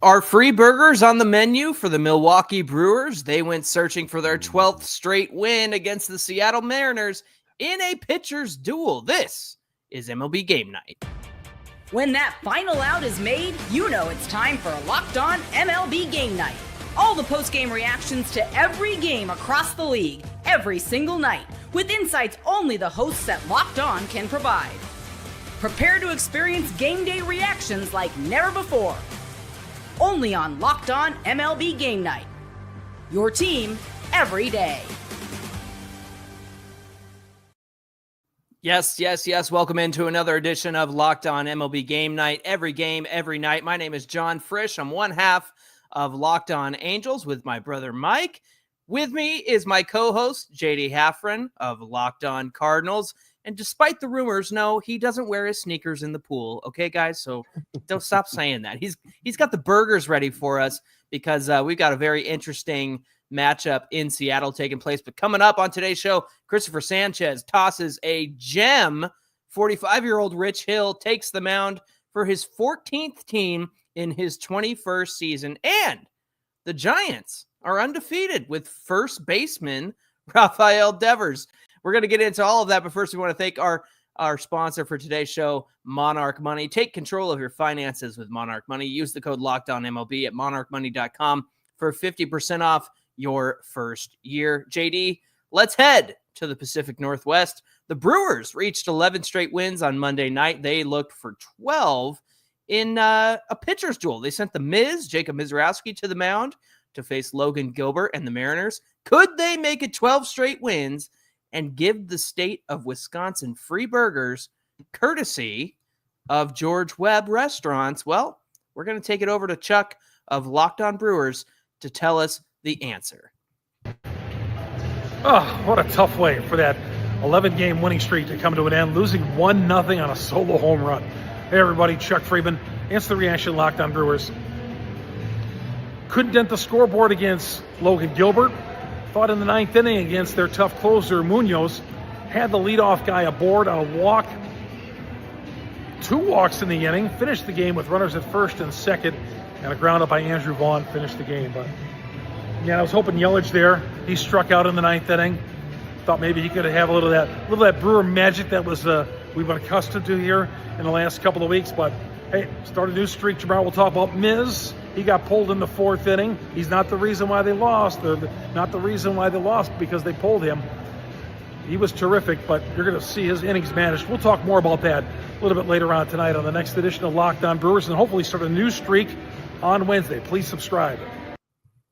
Are free burgers on the menu for the Milwaukee Brewers? They went searching for their 12th straight win against the Seattle Mariners in a pitcher's duel. This is MLB Game Night. When that final out is made, you know it's time for Locked On MLB Game Night. All the post-game reactions to every game across the league, every single night, with insights only the hosts at Locked On can provide. Prepare to experience game day reactions like never before. Only on Locked On MLB Game Night. Your team every day. Yes. Welcome into another edition of Locked On MLB Game Night. Every game, every night. My name is Jon Frisch. I'm one half of Locked On Angels with my brother Mike. With me is my co-host J.D. Hafron of Locked On Cardinals. And despite the rumors, no, he doesn't wear his sneakers in the pool. Okay, guys? So don't stop saying that. He's got the burgers ready for us because we've got a very interesting matchup in Seattle taking place. But coming up on today's show, Cristopher Sanchez tosses a gem. 45-year-old Rich Hill takes the mound for his 14th team in his 21st season. And the Giants are undefeated with first baseman Rafael Devers. We're going to get into all of that, but first we want to thank our sponsor for today's show, Monarch Money. Take control of your finances with Monarch Money. Use the code LOCKEDONMLB at monarchmoney.com for 50% off your first year. JD, let's head to the Pacific Northwest. The Brewers reached 11 straight wins on Monday night. They looked for 12 in a pitcher's duel. They sent the Miz, Jacob Misiorowski, to the mound to face Logan Gilbert and the Mariners. Could they make it 12 straight wins and give the state of Wisconsin free burgers courtesy of George Webb Restaurants? Well, we're going to take it over to Chuck of Locked On Brewers to tell us the answer. Oh, what a tough way for that 11-game winning streak to come to an end, losing 1-0 on a solo home run. Hey, everybody, Chuck Freeman. Answer the reaction, Locked On Brewers. Couldn't dent the scoreboard against Logan Gilbert. Fought in the ninth inning against their tough closer, Munoz. Had the leadoff guy aboard on a walk. 2 walks in the inning. Finished the game with runners at first and second. And a ground up by Andrew Vaughn finished the game. But yeah, I was hoping Yelich there. He struck out in the ninth inning. Thought maybe he could have a little of that Brewer magic that was we've been accustomed to here in the last couple of weeks. But hey, start a new streak. Tomorrow we'll talk about Miz. He got pulled in the 4th inning. He's not the reason why they lost. Not the reason why they lost because they pulled him. He was terrific, but you're going to see his innings managed. We'll talk more about that a little bit later on tonight on the next edition of Locked On Brewers, and hopefully start a new streak on Wednesday. Please subscribe.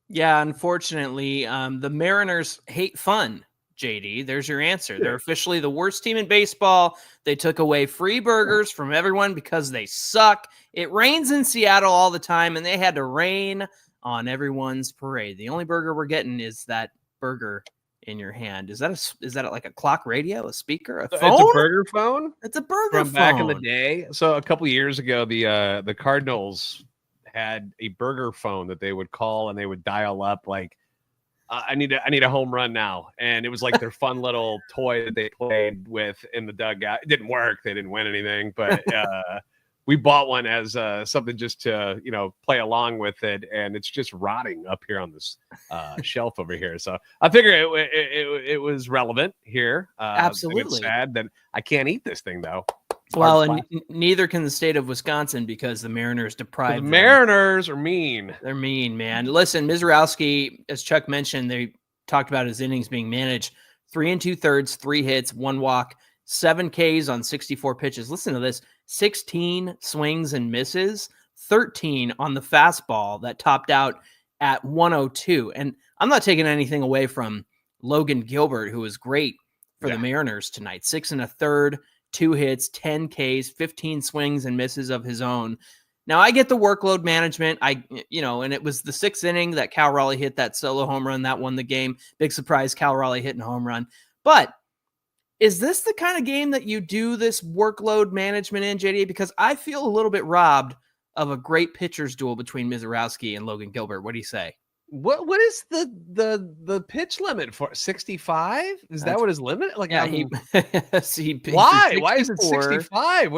Yeah, unfortunately, the Mariners hate fun. JD, there's your answer. They're officially the worst team in baseball. They took away free burgers from everyone because they suck. It rains in Seattle all the time, and they had to rain on everyone's parade. The only burger we're getting is that burger in your hand. Is that like a clock radio, a speaker, a phone? It's a burger phone. It's a burger from phone. Back in the day. So a couple years ago, the Cardinals had a burger phone that they would call and they would dial up like, I need a home run now. And it was like their fun little toy that they played with in the dugout. It didn't work. They didn't win anything, but we bought one as something just to, play along with it. And it's just rotting up here on this shelf over here. So I figure it was relevant here. Absolutely. It's sad that I can't eat this thing though. Well, and neither can the state of Wisconsin because the Mariners deprived them. Mariners are mean. They're mean, man. Listen, Misiorowski, as Chuck mentioned, they talked about his innings being managed. 3 2/3, 3 hits, 1 walk, 7 Ks on 64 pitches. Listen to this. 16 swings and misses, 13 on the fastball that topped out at 102. And I'm not taking anything away from Logan Gilbert, who was great for the Mariners tonight. 6 1/3. 2 hits, 10 Ks, 15 swings and misses of his own. Now, I get the workload management. And it was the 6th inning that Cal Raleigh hit that solo home run that won the game. Big surprise, Cal Raleigh hitting a home run. But is this the kind of game that you do this workload management in, JD? Because I feel a little bit robbed of a great pitcher's duel between Misiorowski and Logan Gilbert. What do you say? What is the pitch limit for 65? Is that what his limit? Like, yeah, why is it 65?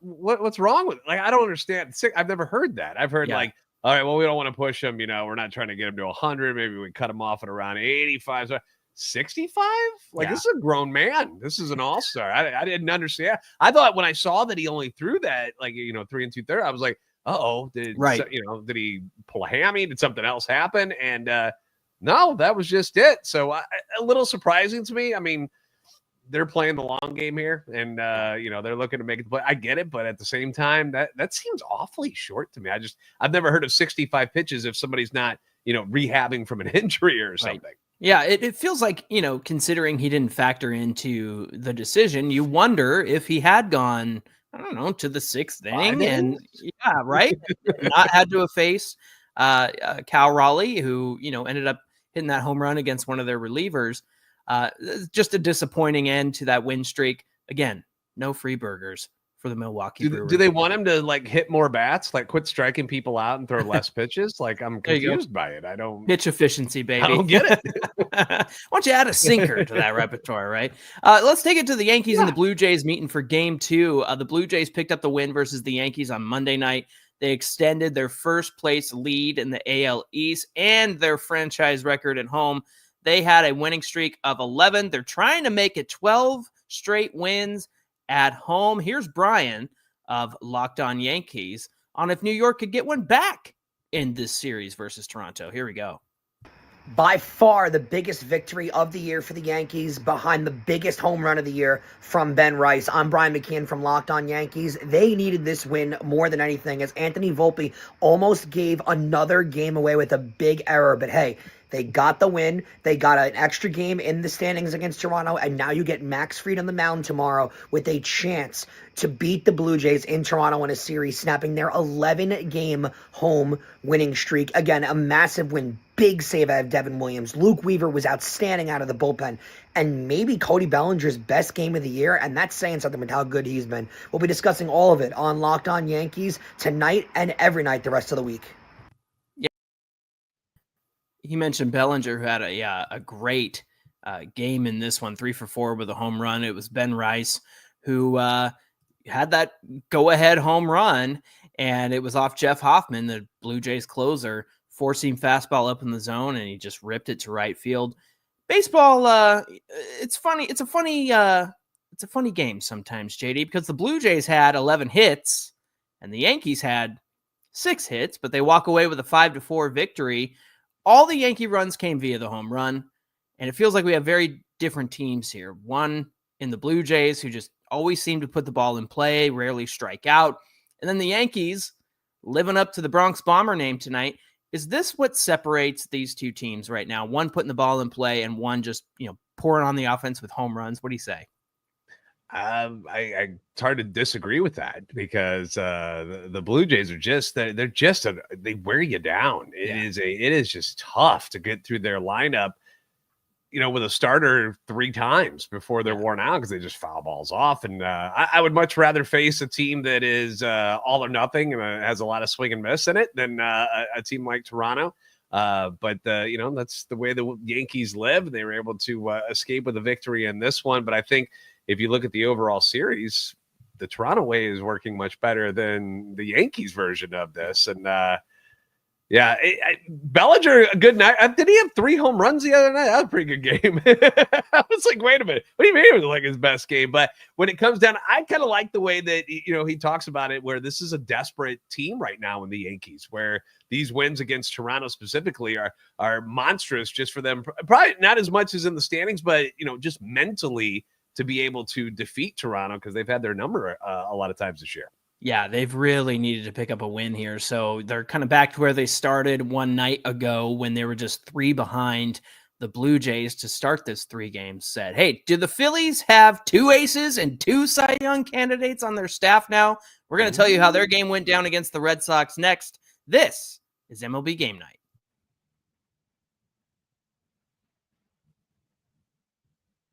What's wrong with it? Like, I don't understand. I've never heard that. I've heard like all right, well, we don't want to push him. We're not trying to get him to 100. Maybe we cut him off at around 85. So 65? Like, This is a grown man. This is an all-star. I didn't understand. I thought when I saw that he only threw that, 3 2/3, I was like, did he pull a hammy? Did something else happen? And no, that was just it. So a little surprising to me. I mean, they're playing the long game here, and they're looking to make it. But I get it. But at the same time, that seems awfully short to me. I've never heard of 65 pitches if somebody's not rehabbing from an injury or something. Right. Yeah, it feels like, considering he didn't factor into the decision, you wonder if he had gone, I don't know, to the 6th inning and not had to have faced Cal Raleigh, who, ended up hitting that home run against one of their relievers. Just a disappointing end to that win streak. Again, no free burgers for the Milwaukee Brewers. Do they want him to hit more bats, quit striking people out and throw less pitches? I'm confused by it. I don't pitch efficiency, baby. I don't get it. Why don't you add a sinker to that repertoire, right? Let's take it to the Yankees and the Blue Jays meeting for Game 2. The Blue Jays picked up the win versus the Yankees on Monday night. They extended their first place lead in the AL East and their franchise record at home. They had a winning streak of 11. They're trying to make it 12 straight wins at home. Here's Brian of Locked On Yankees on if New York could get one back in this series versus Toronto. Here we go. By far the biggest victory of the year for the Yankees, behind the biggest home run of the year from Ben Rice. I'm Brian McKeon from Locked On Yankees. They needed this win more than anything, as Anthony Volpe almost gave another game away with a big error. But hey, they got the win. They got an extra game in the standings against Toronto, and now you get Max Fried on the mound tomorrow with a chance to beat the Blue Jays in Toronto in a series, snapping their 11-game home winning streak. Again, a massive win. Big save out of Devin Williams. Luke Weaver was outstanding out of the bullpen. And maybe Cody Bellinger's best game of the year, and that's saying something with how good he's been. We'll be discussing all of it on Locked On Yankees tonight and every night the rest of the week. He mentioned Bellinger, who had a great game in this one, 3 for 4 with a home run. It was Ben Rice who had that go-ahead home run, and it was off Jeff Hoffman, the Blue Jays closer, four-seam fastball up in the zone, and he just ripped it to right field. Baseball, it's funny. It's a funny game sometimes, JD, because the Blue Jays had 11 hits, and the Yankees had 6 hits, but they walk away with a 5-4 victory. All the Yankee runs came via the home run, and it feels like we have very different teams here. One in the Blue Jays, who just always seem to put the ball in play, rarely strike out. And then the Yankees, living up to the Bronx Bomber name tonight. Is this what separates these two teams right now? One putting the ball in play and one just, pouring on the offense with home runs. What do you say? It's hard to disagree with that, because the Blue Jays are they wear you down. It is just tough to get through their lineup, with a starter 3 times before they're worn out, because they just foul balls off. And I would much rather face a team that is all or nothing and has a lot of swing and miss in it than a team like Toronto. But that's the way the Yankees live. They were able to escape with a victory in this one. But I think if you look at the overall series, the Toronto way is working much better than the Yankees version of this. And Bellinger, a good night. Did he have 3 home runs the other night? That was a pretty good game. I was like, wait a minute. What do you mean it was like his best game? But when it comes down, I kind of like the way that, he talks about it, where this is a desperate team right now in the Yankees, where these wins against Toronto specifically are monstrous just for them. Probably not as much as in the standings, but, just mentally to be able to defeat Toronto, because they've had their number a lot of times this year. Yeah, they've really needed to pick up a win here. So they're kind of back to where they started one night ago, when they were just 3 behind the Blue Jays to start this 3-game set. Hey, do the Phillies have 2 aces and 2 Cy Young candidates on their staff now? We're going to tell you how their game went down against the Red Sox next. This is MLB Game Night.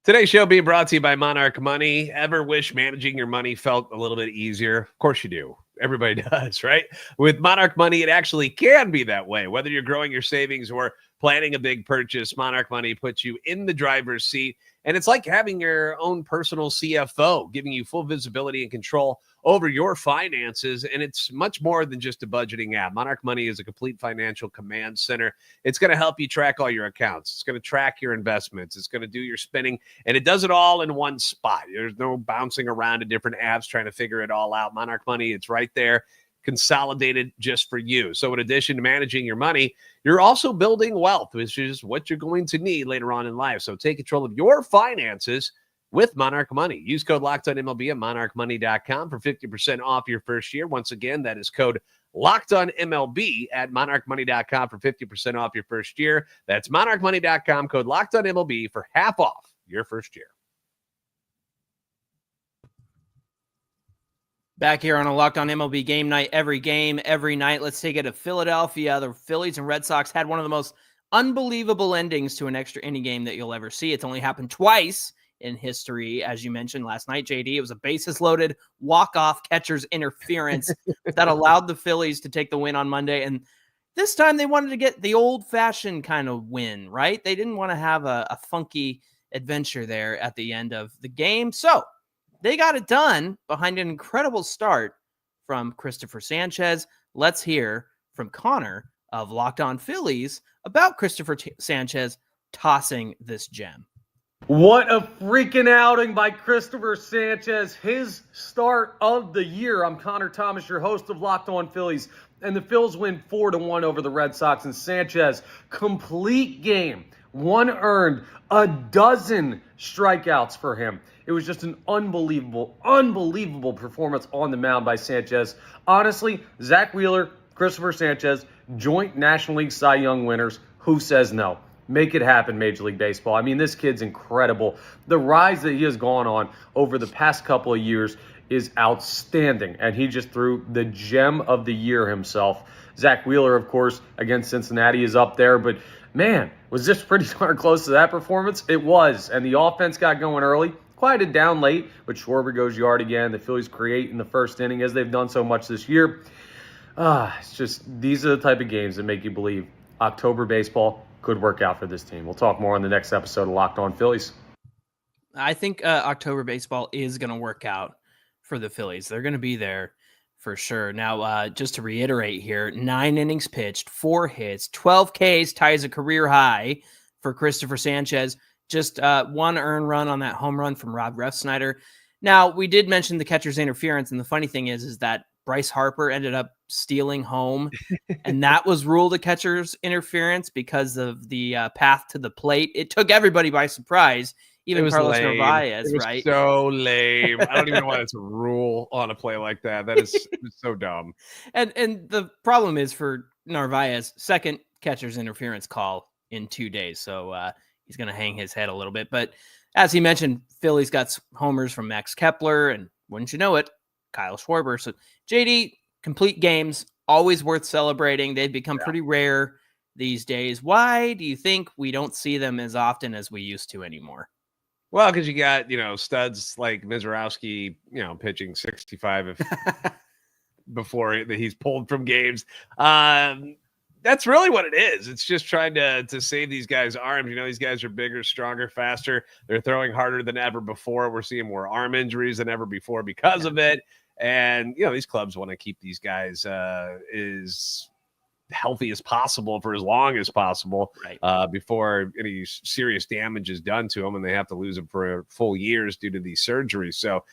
Today's show being brought to you by Monarch Money. Ever wish managing your money felt a little bit easier? Of course you do. Everybody does, right? With Monarch Money, it actually can be that way. Whether you're growing your savings or planning a big purchase, Monarch Money puts you in the driver's seat. And it's like having your own personal CFO, giving you full visibility and control over your finances. And it's much more than just a budgeting app. Monarch Money is a complete financial command center. It's going to help you track all your accounts. It's going to track your investments. It's going to do your spending. And it does it all in one spot. There's no bouncing around to different apps trying to figure it all out. Monarch Money, it's right there, consolidated just for you. So in addition to managing your money, you're also building wealth, which is what you're going to need later on in life. So take control of your finances with Monarch Money. Use code LOCKEDONMLB at monarchmoney.com for 50% off your first year. Once again, that is code LOCKEDONMLB at monarchmoney.com for 50% off your first year. That's monarchmoney.com, code LOCKEDONMLB for half off your first year. Back here on a Locked On MLB Game Night, every game, every night. Let's take it to Philadelphia. The Phillies and Red Sox had one of the most unbelievable endings to an extra inning game that you'll ever see. It's only happened twice in history, as you mentioned last night, JD. It was a bases-loaded walk-off catcher's interference that allowed the Phillies to take the win on Monday. And this time they wanted to get the old-fashioned kind of win, right? They didn't want to have a funky adventure there at the end of the game. So they got it done behind an incredible start from Cristopher Sanchez. Let's hear from Connor of Locked On Phillies about Cristopher Sanchez tossing this gem. What a freaking outing by Cristopher Sanchez. His start of the year. I'm Connor Thomas, your host of Locked On Phillies. And the Phils win 4-1 over the Red Sox. And Sanchez, complete game. One earned, a dozen strikeouts for him. It was just an unbelievable performance on the mound by Sanchez. Honestly, Zach Wheeler, Cristopher Sanchez, joint National League Cy Young winners. Who says no? Make it happen, Major League Baseball. I mean, this kid's incredible. The rise that he has gone on over the past couple of years is outstanding, and he just threw the gem of the year himself. Zach Wheeler, of course, against Cincinnati is up there, but man, was this pretty darn close to that performance? It was, and the offense got going early. Quieted down late, but Schwarber goes yard again. The Phillies create in the first inning, as they've done so much this year. It's just, these are the type of games that make you believe October baseball could work out for this team. We'll talk more on the next episode of Locked On Phillies. I think October baseball is going to work out for the Phillies. They're going to be there for sure. Now, just to reiterate here, 9 innings pitched, 4 hits, 12 Ks, ties a career high for Cristopher Sanchez. Just 1 earned run on that home run from Rob Refsnyder. Now, we did mention the catcher's interference, and the funny thing is that Bryce Harper ended up stealing home, and that was ruled a catcher's interference because of the path to the plate. It took everybody by surprise, even Carlos Narvaez, right? So lame. I don't even know why it's a rule on a play like that. That is so dumb. And the problem is for Narvaez, second catcher's interference call in 2 days, so he's going to hang his head a little bit. But as he mentioned, Phillies got homers from Max Kepler, and wouldn't you know it, Kyle Schwarber. So JD, complete games, always worth celebrating. They've become pretty rare these days. Why do you think we don't see them as often as we used to anymore? Well, because you got, studs like Misiorowski, pitching 65 before he's pulled from games. That's really what it is. It's just trying to save these guys' arms. These guys are bigger, stronger, faster. They're throwing harder than ever before. We're seeing more arm injuries than ever before because of it. And, these clubs want to keep these guys as healthy as possible for as long as possible, right, before any serious damage is done to them and they have to lose them for full years due to these surgeries. So,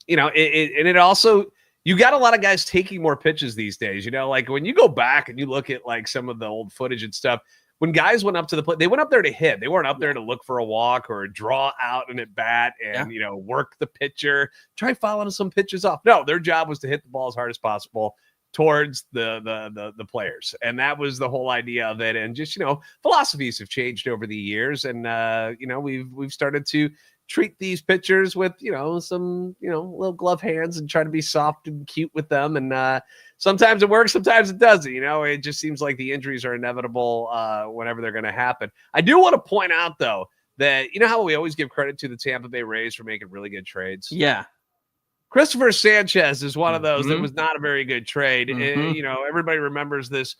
it also, you got a lot of guys taking more pitches these days. Like when you go back and you look at like some of the old footage and stuff, when guys went up to the plate, they went up there to hit. They weren't up there to look for a walk or draw out an at bat and, work the pitcher, try fouling some pitches off. No, their job was to hit the ball as hard as possible towards the players. And that was the whole idea of it. And just, philosophies have changed over the years. And, we've started to treat these pitchers with, some, little glove hands and try to be soft and cute with them. And sometimes it works, sometimes it doesn't. It just seems like the injuries are inevitable whenever they're going to happen. I do want to point out, though, that how we always give credit to the Tampa Bay Rays for making really good trades? Yeah. Cristopher Sanchez is one of those that was not a very good trade. Everybody remembers this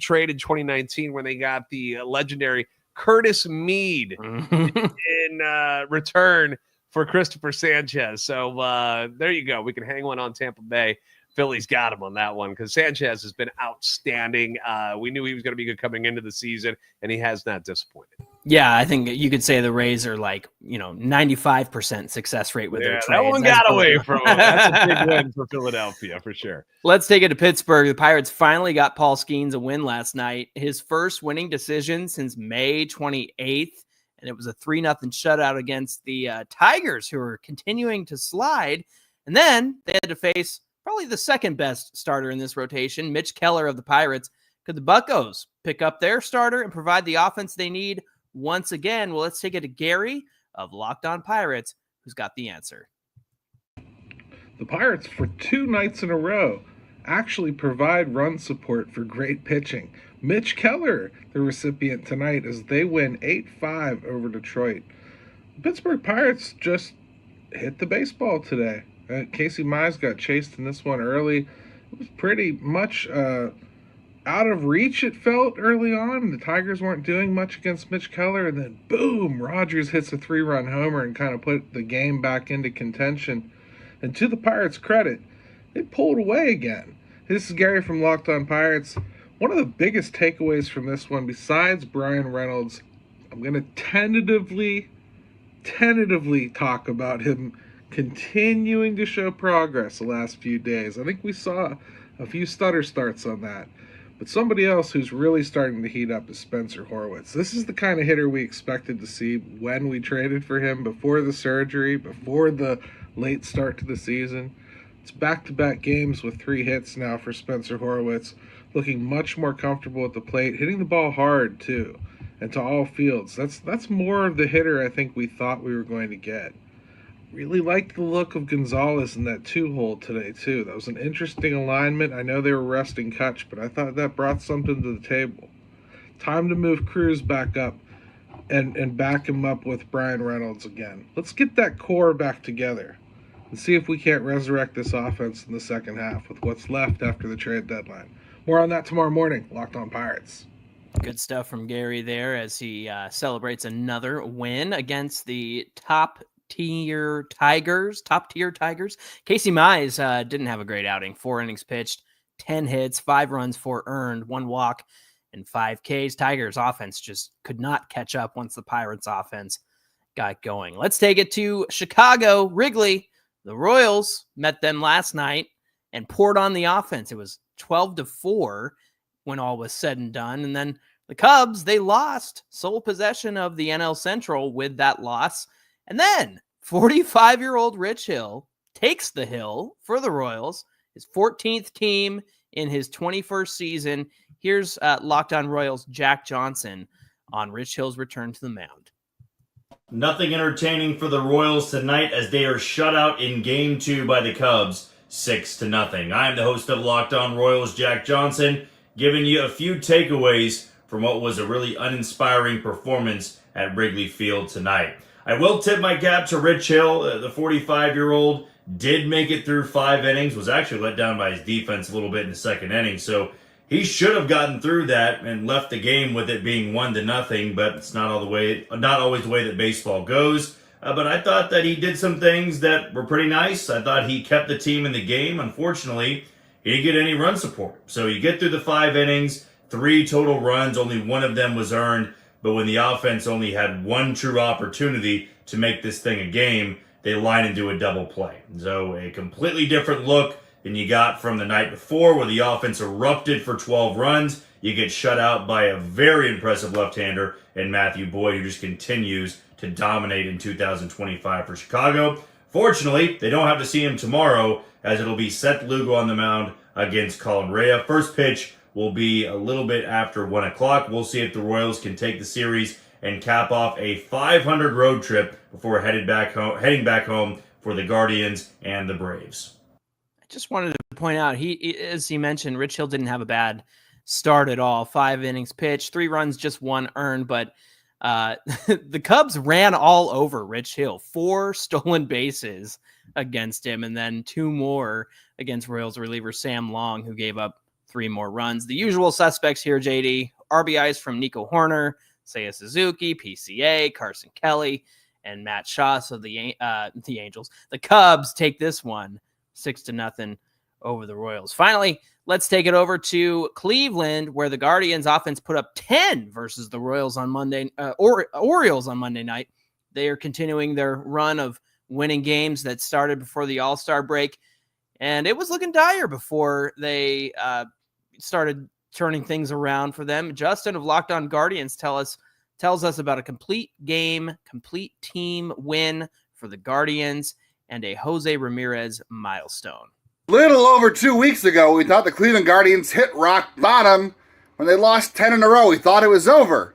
trade in 2019 when they got the legendary Curtis Mead in return for Cristopher Sanchez. So there you go. We can hang one on Tampa Bay. Phillies got him on that one because Sanchez has been outstanding. We knew he was going to be good coming into the season, and he has not disappointed. Yeah, I think you could say the Rays are 95% success rate with their trades. That one got away from him. That's a big win for Philadelphia for sure. Let's take it to Pittsburgh. The Pirates finally got Paul Skeens a win last night. His first winning decision since May 28th, and it was a 3-0 shutout against the Tigers, who are continuing to slide. And then they had to face probably the second best starter in this rotation, Mitch Keller of the Pirates. Could the Buccos pick up their starter and provide the offense they need once again? Well, let's take it to Gary of Locked On Pirates, who's got the answer. The Pirates, for 2 nights in a row, actually provide run support for great pitching. Mitch Keller, the recipient tonight, as they win 8-5 over Detroit. The Pittsburgh Pirates just hit the baseball today. Casey Mize got chased in this one early. It was pretty much out of reach, it felt, early on. The Tigers weren't doing much against Mitch Keller, and then boom, Rogers hits a 3-run homer and kind of put the game back into contention. And to the Pirates' credit, they pulled away again. This is Gary from Locked On Pirates. One of the biggest takeaways from this one, besides Brian Reynolds, I'm going to tentatively talk about him continuing to show progress the last few days. I think we saw a few stutter starts on that. But somebody else who's really starting to heat up is Spencer Horwitz. This is the kind of hitter we expected to see when we traded for him, before the surgery, before the late start to the season. It's back-to-back games with 3 hits now for Spencer Horwitz, looking much more comfortable at the plate, hitting the ball hard too, and to all fields. That's more of the hitter I think we thought we were going to get. Really liked the look of Gonzalez in that 2-hole today, too. That was an interesting alignment. I know they were resting Kutch, but I thought that brought something to the table. Time to move Cruz back up and back him up with Brian Reynolds again. Let's get that core back together and see if we can't resurrect this offense in the second half with what's left after the trade deadline. More on that tomorrow morning. Locked On Pirates. Good stuff from Gary there as he celebrates another win against the top-tier Tigers. Casey Mize didn't have a great outing. 4 innings pitched, 10 hits, 5 runs, 4 earned, 1 walk, and 5 Ks. Tigers offense just could not catch up once the Pirates offense got going. Let's take it to Chicago. Wrigley, the Royals met them last night and poured on the offense. It was 12-4 when all was said and done. And then the Cubs, they lost sole possession of the NL Central with that loss. And then 45-year-old Rich Hill takes the hill for the Royals, his 14th team in his 21st season. Here's Locked On Royals Jack Johnson on Rich Hill's return to the mound. Nothing entertaining for the Royals tonight as they are shut out in Game 2 by the Cubs, 6-0. I am the host of Locked On Royals, Jack Johnson, giving you a few takeaways from what was a really uninspiring performance at Wrigley Field tonight. I will tip my cap to Rich Hill. The 45-year-old did make it through 5 innings, was actually let down by his defense a little bit in the second inning, so he should have gotten through that and left the game with it being 1-0, but it's not always the way that baseball goes. But I thought that he did some things that were pretty nice. I thought he kept the team in the game. Unfortunately, he didn't get any run support. So you get through the 5 innings, 3 total runs, only 1 of them was earned. But when the offense only had 1 true opportunity to make this thing a game, they line and do a double play. So a completely different look than you got from the night before, where the offense erupted for 12 runs. You get shut out by a very impressive left-hander in Matthew Boyd, who just continues to dominate in 2025 for Chicago. Fortunately, they don't have to see him tomorrow, as it'll be Seth Lugo on the mound against Colin Rea. First pitch will be a little bit after 1 o'clock. We'll see if the Royals can take the series and cap off a 500 road trip before heading back home for the Guardians and the Braves. I just wanted to point out, as he mentioned, Rich Hill didn't have a bad start at all. 5 innings pitched, 3 runs, just 1 earned, but the Cubs ran all over Rich Hill. 4 stolen bases against him, and then 2 more against Royals reliever Sam Long, who gave up 3 more runs. The usual suspects here, JD: RBIs from Nico Horner, Seiya Suzuki, PCA, Carson Kelly, and Matt Shaw. So the Angels, the Cubs take this one 6-0 over the Royals. Finally, let's take it over to Cleveland, where the Guardians offense put up 10 versus the Royals on Orioles on Monday night. They are continuing their run of winning games that started before the All-Star break, and it was looking dire before they started turning things around for them. Justin of Locked On Guardians tells us about a complete game, complete team win for the Guardians and a Jose Ramirez milestone. Little over 2 weeks ago, we thought the Cleveland Guardians hit rock bottom when they lost 10 in a row. We thought it was over.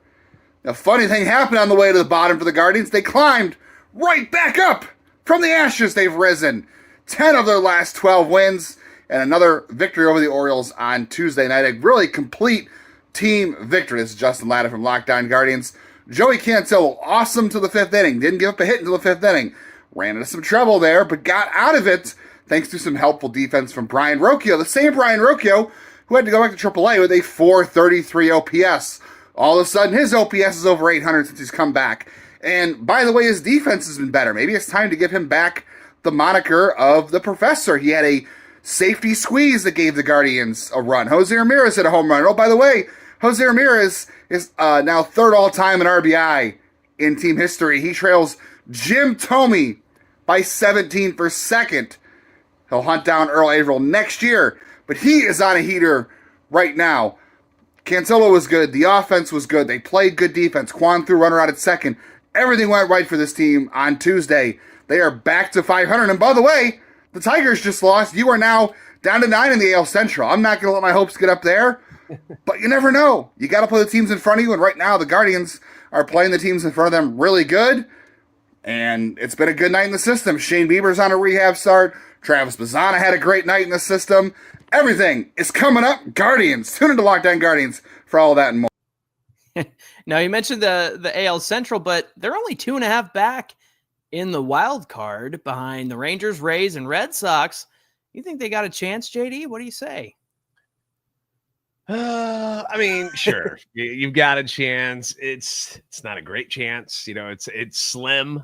A funny thing happened on the way to the bottom for the Guardians. They climbed right back up. From the ashes, they've risen. 10 of their last 12 wins, and another victory over the Orioles on Tuesday night. A really complete team victory. This is Justin Latta from Locked On Guardians. Joey Cantillo, awesome to the 5th inning. Didn't give up a hit until the 5th inning. Ran into some trouble there, but got out of it thanks to some helpful defense from Brian Rocchio. The same Brian Rocchio who had to go back to AAA with a .433 OPS. All of a sudden, his OPS is over 800 since he's come back. And by the way, his defense has been better. Maybe it's time to give him back the moniker of the Professor. He had a safety squeeze that gave the Guardians a run. Jose Ramirez hit a home run. Oh, by the way, Jose Ramirez is now 3rd all-time in RBI in team history. He trails Jim Thome by 17 for 2nd. He'll hunt down Earl Averill next year, but he is on a heater right now. Cantillo was good. The offense was good. They played good defense. Quan threw runner out at 2nd. Everything went right for this team on Tuesday. They are back to 500. And by the way, the Tigers just lost. You are now down to 9 in the AL Central. I'm not going to let my hopes get up there, but you never know. You got to play the teams in front of you, and right now the Guardians are playing the teams in front of them really good, and it's been a good night in the system. Shane Bieber's on a rehab start. Travis Bazzana had a great night in the system. Everything is coming up. Guardians. Tune into Locked On Guardians for all that and more. Now, you mentioned the AL Central, but they're only 2.5 back in the wild card behind the Rangers, Rays, and Red Sox. You think they got a chance, JD? What do you say? I mean, sure, you've got a chance. It's not a great chance. You know, it's slim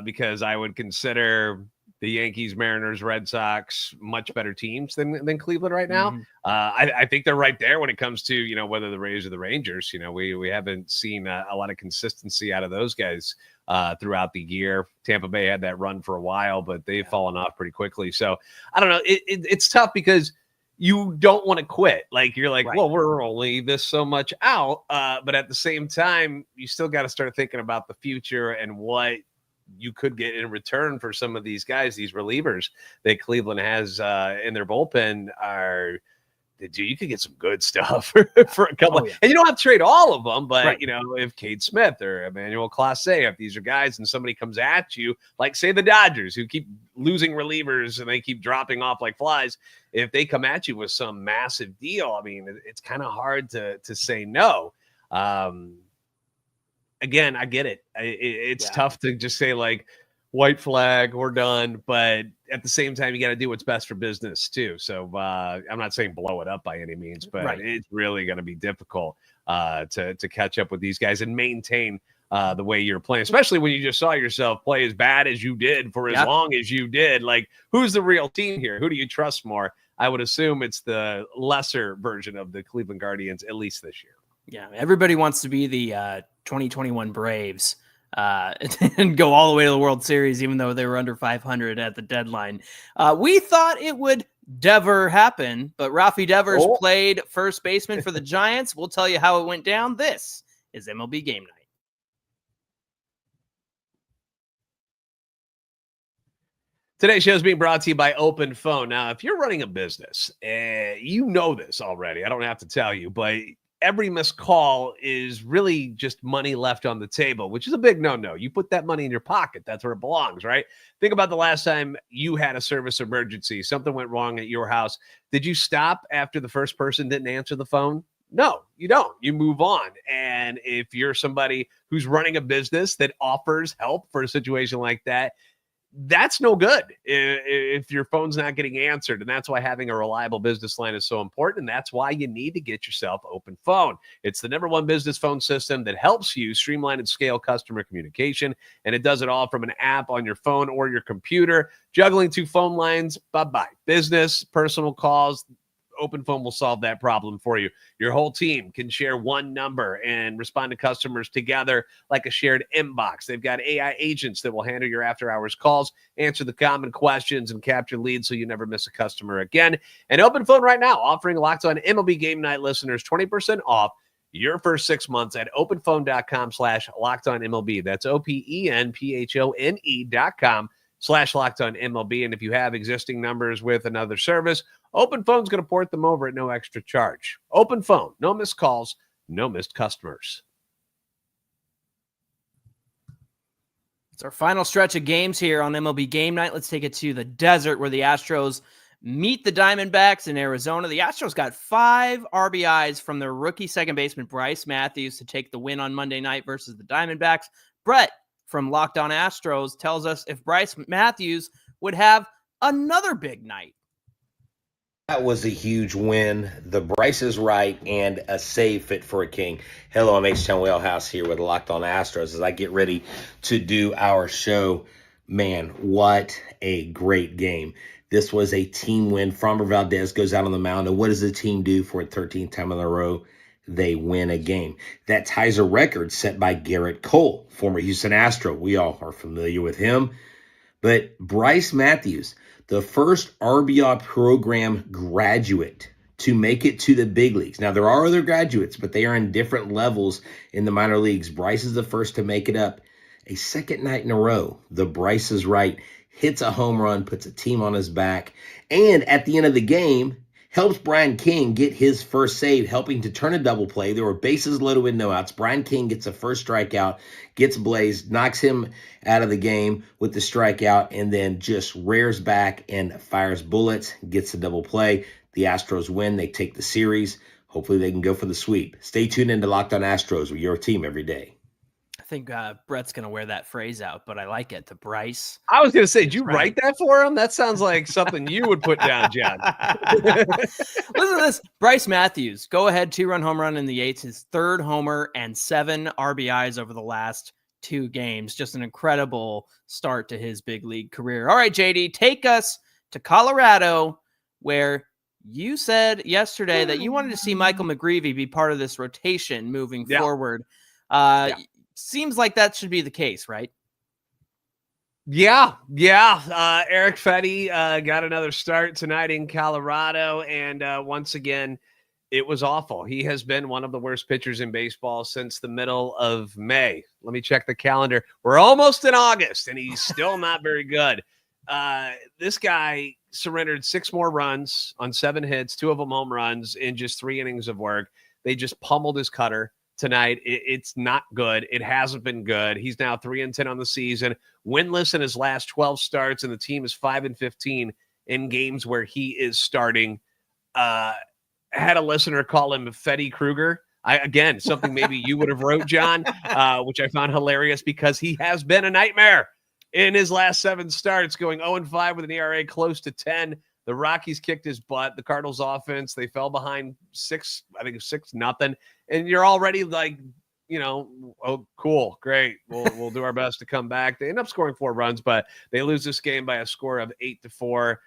because I would consider the Yankees, Mariners, Red Sox much better teams than Cleveland right now. Mm-hmm. I think they're right there when it comes to, you know, whether the Rays or the Rangers. You know, we haven't seen a lot of consistency out of those guys throughout the year. Tampa Bay had that run for a while, but they've fallen off pretty quickly. So I don't know. It's tough because you don't want to quit. Like, you're like, right, well, we're only this so much out. But at the same time, you still got to start thinking about the future and what you could get in return for some of these guys, these relievers that Cleveland has in their bullpen. You could get some good stuff for a couple. And you don't have to trade all of them, but you know, if Cade Smith or Emmanuel Clase, if these are guys and somebody comes at you, like say the Dodgers, who keep losing relievers and they keep dropping off like flies, if they come at you with some massive deal, I mean, it's kind of hard to say no. Again, I get it. It's tough to just say like, white flag, we're done. But at the same time, you got to do what's best for business too. So I'm not saying blow it up by any means, but it's really going to be difficult to catch up with these guys and maintain the way you're playing, especially when you just saw yourself play as bad as you did for as long as you did. Like, who's the real team here? Who do you trust more? I would assume it's the lesser version of the Cleveland Guardians, at least this year. Yeah, everybody wants to be the 2021 Braves and go all the way to the World Series, even though they were under 500 at the deadline. We thought it would never happen, but Rafi Devers played first baseman for the Giants. We'll tell you how it went down. This is MLB Game Night. Today's show is being brought to you by OpenPhone. Now, if you're running a business, you know this already. I don't have to tell you, but every missed call is really just money left on the table, which is a big no-no. You put that money in your pocket. That's where it belongs, right? Think about the last time you had a service emergency. Something went wrong at your house. Did you stop after the first person didn't answer the phone? No, you don't. You move on. And if you're somebody who's running a business that offers help for a situation like that, that's no good if your phone's not getting answered. And that's why having a reliable business line is so important. And that's why you need to get yourself OpenPhone. It's the #1 business phone system that helps you streamline and scale customer communication. And it does it all from an app on your phone or your computer. Juggling 2 phone lines, bye-bye. Business, personal calls, OpenPhone will solve that problem for you. Your whole team can share one number and respond to customers together like a shared inbox. They've got AI agents that will handle your after-hours calls, answer the common questions, and capture leads so you never miss a customer again. And OpenPhone right now offering Locked On MLB Game Night listeners 20% off your first 6 months at openphone.com/LockedOnMLB. That's openphone.com/LockedOnMLB. And if you have existing numbers with another service, OpenPhone's going to port them over at no extra charge. OpenPhone, no missed calls, no missed customers. It's our final stretch of games here on MLB Game Night. Let's take it to the desert where the Astros meet the Diamondbacks in Arizona. The Astros got 5 RBIs from their rookie second baseman Bryce Matthews to take the win on Monday night versus the Diamondbacks. Brett from Locked On Astros tells us if Bryce Matthews would have another big night. That was a huge win. The Bryce is right and a save fit for a king. Hello, I'm H-Town Whalehouse here with Locked On Astros as I get ready to do our show. Man, what a great game. This was a team win. Framber Valdez goes out on the mound, and what does the team do for a 13th time in a row? They win a game. That ties a record set by Garrett Cole, former Houston Astro. We all are familiar with him. But Bryce Matthews, the first RBI program graduate to make it to the big leagues. Now, there are other graduates, but they are in different levels in the minor leagues. Bryce is the first to make it up a second night in a row. The Bryce is right, hits a home run, puts a team on his back, and at the end of the game, helps Brian King get his first save, helping to turn a double play. There were bases loaded with no outs. Brian King gets a first strikeout, gets blazed, knocks him out of the game with the strikeout, and then just rears back and fires bullets, gets the double play. The Astros win. They take the series. Hopefully they can go for the sweep. Stay tuned into Locked On Astros with your team every day. I think Brett's going to wear that phrase out, but I like it. The Bryce. I was going to say, did you write that for him? That sounds like something you would put down, John. Listen to this. Bryce Matthews, go ahead, 2-run home run in the 8th, his 3rd homer and 7 RBIs over the last 2 games. Just an incredible start to his big league career. All right, JD, take us to Colorado, where you said yesterday that you wanted to see Michael McGreevy be part of this rotation moving forward. Seems like that should be the case, right? Yeah. Eric Fetty got another start tonight in Colorado, and once again, it was awful. He has been one of the worst pitchers in baseball since the middle of May. Let me check the calendar. We're almost in August, and he's still not very good. This guy surrendered 6 more runs on 7 hits, 2 of them home runs in just 3 innings of work. They just pummeled his cutter tonight. It's not good. It hasn't been good. He's now 3-10 on the season, winless in his last 12 starts, and the team is 5-15 in games where he is starting. Had a listener call him Fetty Krueger. Again, something maybe you would have wrote, John, which I found hilarious because he has been a nightmare in his last 7 starts, going 0-5 with an ERA close to 10. The Rockies kicked his butt. The Cardinals offense, they fell behind 6-0. And you're already like, oh, cool, great. We'll do our best to come back. They end up scoring 4 runs, but they lose this game by a score of 8-4.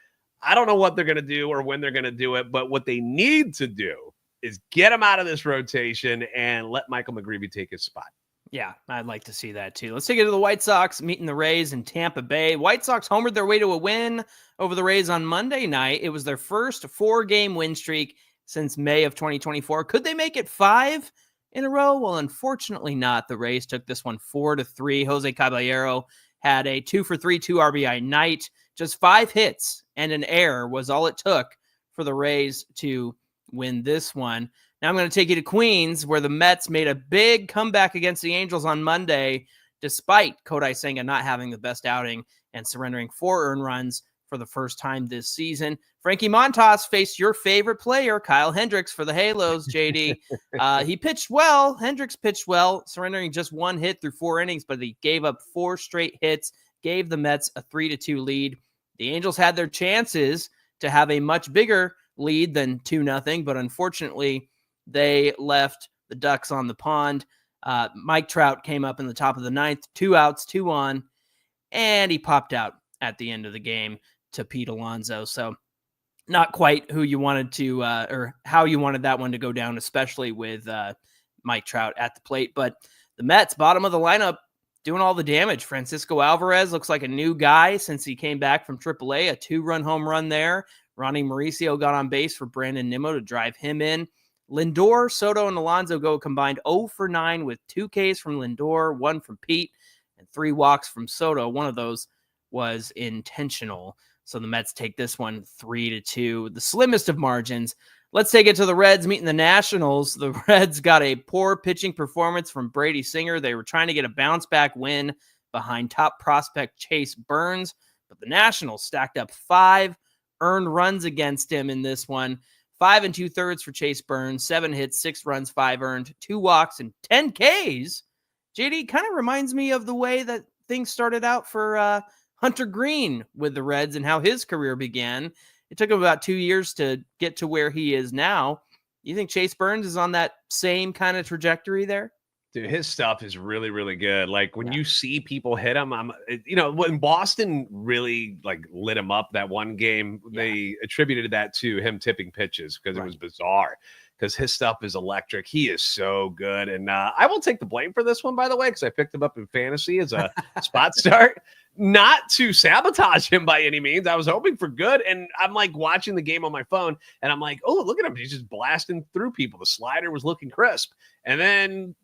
I don't know what they're going to do or when they're going to do it, but what they need to do is get him out of this rotation and let Michael McGreevy take his spot. Yeah, I'd like to see that too. Let's take it to the White Sox meeting the Rays in Tampa Bay. White Sox homered their way to a win over the Rays on Monday night. It was their first 4-game win streak since May of 2024. Could they make it 5 in a row? Well, unfortunately not. The Rays took this one 4-3. Jose Caballero had a 2-for-3, 2 RBI night. Just 5 hits and an error was all it took for the Rays to win this one. Now I'm going to take you to Queens, where the Mets made a big comeback against the Angels on Monday, despite Kodai Senga not having the best outing and surrendering 4 earned runs for the first time this season. Frankie Montas faced your favorite player, Kyle Hendricks, for the Halos, JD. He pitched well. Hendricks pitched well, surrendering just 1 hit through 4 innings, but he gave up 4 straight hits, gave the Mets a 3-2 lead. The Angels had their chances to have a much bigger lead than 2-0, but unfortunately, they left the ducks on the pond. Mike Trout came up in the top of the ninth, 2 outs, 2 on, and he popped out at the end of the game to Pete Alonso. So not quite who you wanted to, or how you wanted that one to go down, especially with Mike Trout at the plate. But the Mets, bottom of the lineup, doing all the damage. Francisco Alvarez looks like a new guy since he came back from AAA, a 2-run home run there. Ronnie Mauricio got on base for Brandon Nimmo to drive him in. Lindor, Soto, and Alonso go combined 0 for 9 with 2 Ks from Lindor, 1 from Pete, and 3 walks from Soto. One of those was intentional. So the Mets take this one 3-2, the slimmest of margins. Let's take it to the Reds meeting the Nationals. The Reds got a poor pitching performance from Brady Singer. They were trying to get a bounce-back win behind top prospect Chase Burns, but the Nationals stacked up 5 earned runs against him in this one. 5 2/3 for Chase Burns, 7 hits, 6 runs, 5 earned, 2 walks, and 10 Ks. JD kind of reminds me of the way that things started out for Hunter Green with the Reds and how his career began. It took him about 2 years to get to where he is now. You think Chase Burns is on that same kind of trajectory there? Dude, his stuff is really, really good. Like when you see people hit him, when Boston really lit him up that one game, they attributed that to him tipping pitches because it was bizarre. Because his stuff is electric. He is so good. And I will take the blame for this one, by the way, because I picked him up in fantasy as a spot start. Not to sabotage him by any means. I was hoping for good. And I'm watching the game on my phone and I'm like, oh, look at him. He's just blasting through people. The slider was looking crisp. And then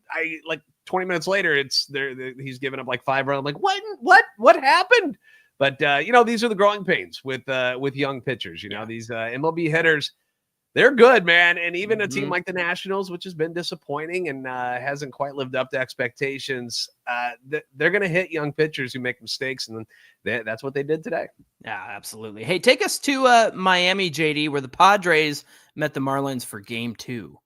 20 minutes later, it's there. He's giving up 5 runs. I'm like, what happened? But these are the growing pains with young pitchers. These MLB hitters, they're good, man. And even a team like the Nationals, which has been disappointing and hasn't quite lived up to expectations, they're going to hit young pitchers who make mistakes. And that's what they did today. Yeah, absolutely. Hey, take us to Miami, JD, where the Padres met the Marlins for Game 2.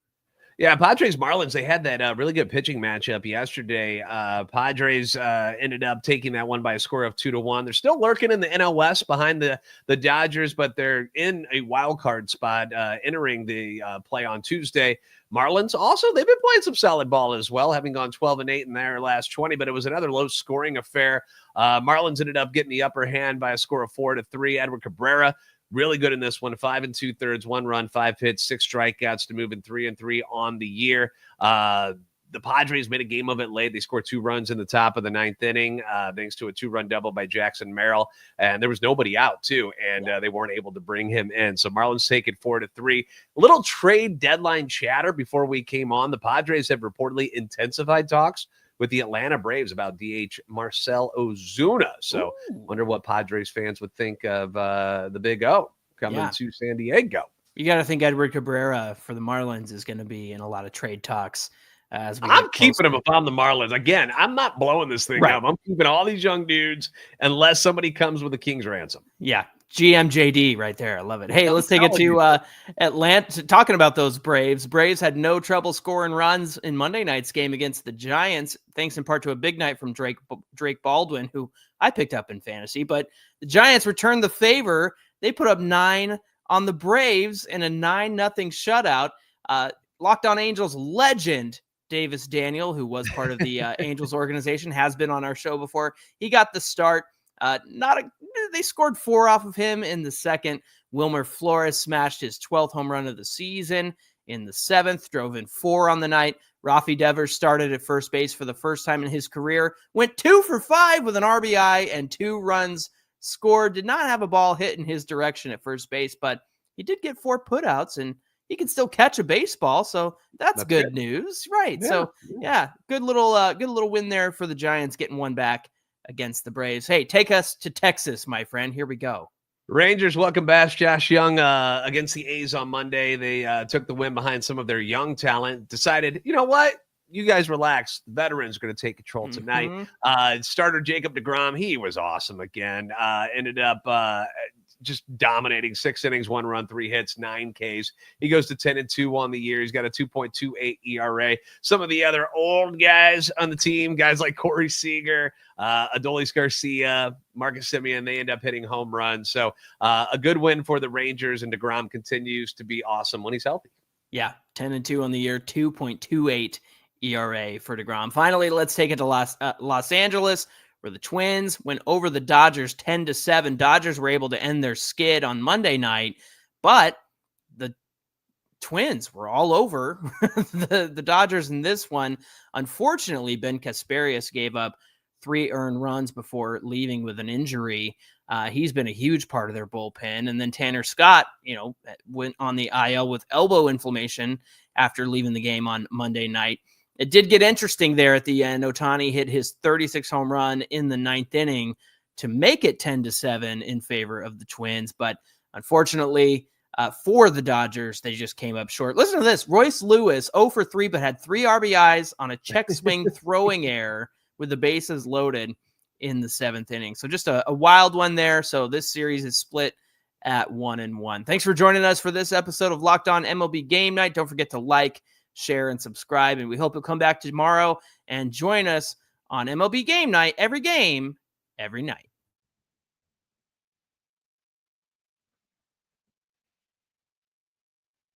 Yeah, Padres Marlins, they had that really good pitching matchup yesterday. Padres ended up taking that one by a score of 2-1. They're still lurking in the NL West behind the Dodgers, but they're in a wild card spot entering the play on Tuesday. Marlins also, they've been playing some solid ball as well, having gone 12-8 in their last 20, but it was another low scoring affair. Marlins ended up getting the upper hand by a score of 4-3. Edward Cabrera, really good in this one. 5 2/3, 1 run, 5 hits, 6 strikeouts to move in 3-3 on the year. The Padres made a game of it late. They scored 2 runs in the top of the 9th inning, thanks to a 2-run double by Jackson Merrill. And there was nobody out, too, and they weren't able to bring him in. So Marlins take it 4-3. A little trade deadline chatter before we came on. The Padres have reportedly intensified talks with the Atlanta Braves about DH Marcell Ozuna. So wonder what Padres fans would think of the Big O coming to San Diego. You got to think Edward Cabrera for the Marlins is going to be in a lot of trade talks. I'm keeping him if I'm the Marlins. Again, I'm not blowing this thing up. I'm keeping all these young dudes unless somebody comes with a king's ransom. Yeah. GM JD right there. I love it. Hey, let's take it to Atlanta. Talking about those Braves. Braves had no trouble scoring runs in Monday night's game against the Giants, thanks in part to a big night from Drake Baldwin, who I picked up in fantasy. But the Giants returned the favor. They put up 9 on the Braves in a 9-0 shutout. Locked On Angels legend Davis Daniel, who was part of the Angels organization, has been on our show before. He got the start. They scored 4 off of him in the second. Wilmer Flores smashed his 12th home run of the season in the 7th, drove in 4 on the night. Rafi Devers started at first base for the first time in his career, went 2 for 5 with an RBI and 2 runs scored. Did not have a ball hit in his direction at first base, but he did get 4 putouts and he can still catch a baseball. So that's good news. Right. Yeah. So good little win there for the Giants, getting one back against the Braves. Hey, take us to Texas, my friend. Here we go. Rangers welcome back Josh Young against the A's on Monday. They took the win behind some of their young talent, decided, you know what? You guys relax. The veterans are going to take control tonight. Starter Jacob deGrom, he was awesome again. Ended up just dominating. 6 innings, 1 run, 3 hits, 9 Ks. He goes to 10-2 on the year. He's got a 2.28 ERA. Some of the other old guys on the team, guys like Corey Seager, Adolis Garcia, Marcus Semien, they end up hitting home runs. So a good win for the Rangers, and DeGrom continues to be awesome when he's healthy. Yeah, 10-2 on the year, 2.28 ERA for DeGrom. Finally, let's take it to Los Angeles, where the Twins went over the Dodgers 10-7. Dodgers were able to end their skid on Monday night, but the Twins were all over the Dodgers in this one. Unfortunately, Ben Kasparius gave up 3 earned runs before leaving with an injury. He's been a huge part of their bullpen. And then Tanner Scott, went on the IL with elbow inflammation after leaving the game on Monday night. It did get interesting there at the end. Ohtani hit his 36th home run in the 9th inning to make it 10-7 in favor of the Twins. But unfortunately, for the Dodgers, they just came up short. Listen to this. Royce Lewis, 0 for 3, but had 3 RBIs on a check swing throwing error with the bases loaded in the 7th inning. So just a wild one there. So this series is split at 1-1. Thanks for joining us for this episode of Locked On MLB Game Night. Don't forget to like, share, and subscribe. And we hope you'll come back tomorrow and join us on MLB Game Night, every game, every night.